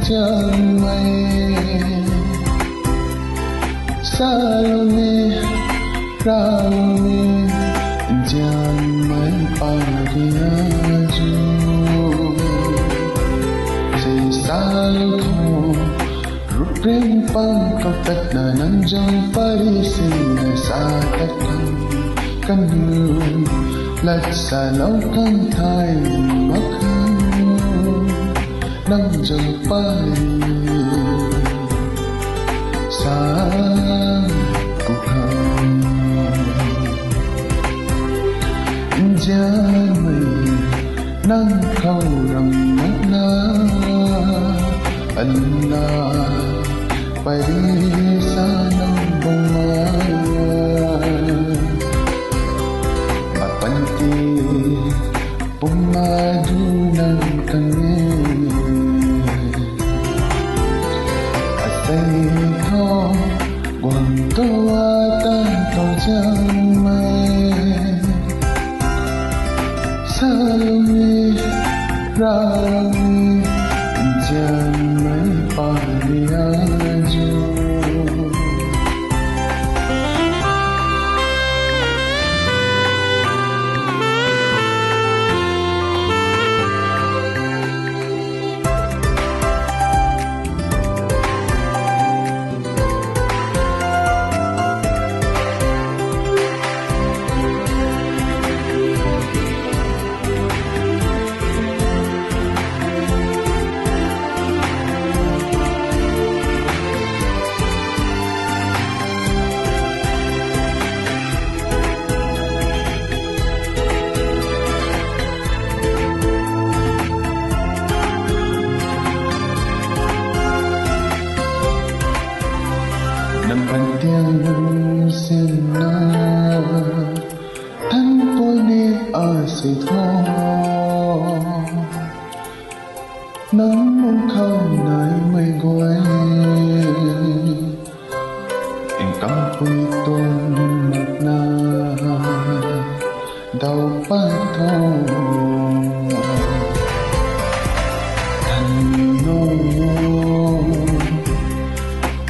chân mây Salome Ralome Jan mai pariaju Se salto Rupeng pang kau tak nanang jong parisin sa takang kanu Lật xa lâu căng thai makang nang jong pari sa kukhang Jan mây nang khâu rầm mắt na Allah pari sa nang mapanti pumadu ng kami asay ko buang kawatan kau jamay Salome Ralome jamay pariaju Nang tiếng xin na thân tôi đi ở xì thô nắng mong không nơi mây quay em cắm quy tuôn mặt na đau phát thô thành nô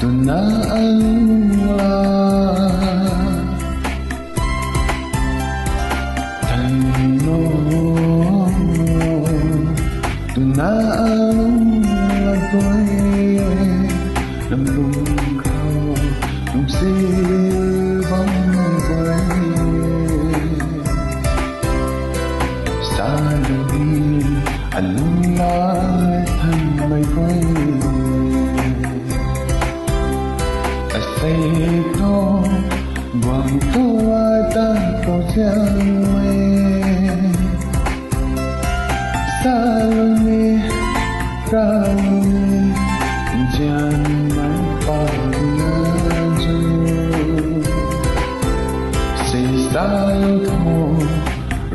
tunaan la Tano tunaan la ko'y namlung kao nung silbang ko'y sa lubin alung lahat ang may ko'y asay ko buang kawatan kau jamay Salome Ralome jan mai pariaju se salto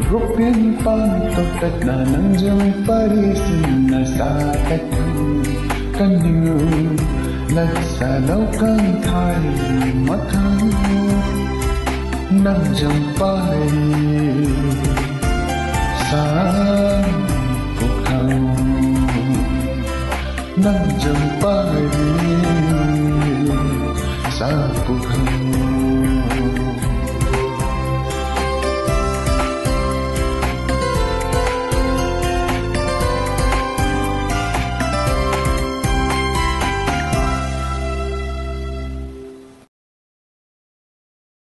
rupin pang kau tak nanang jong parisin na sa takang kanu Lật xa lâu căng thai makang nang jong pari sa kukhang nang jong pari sa kukhang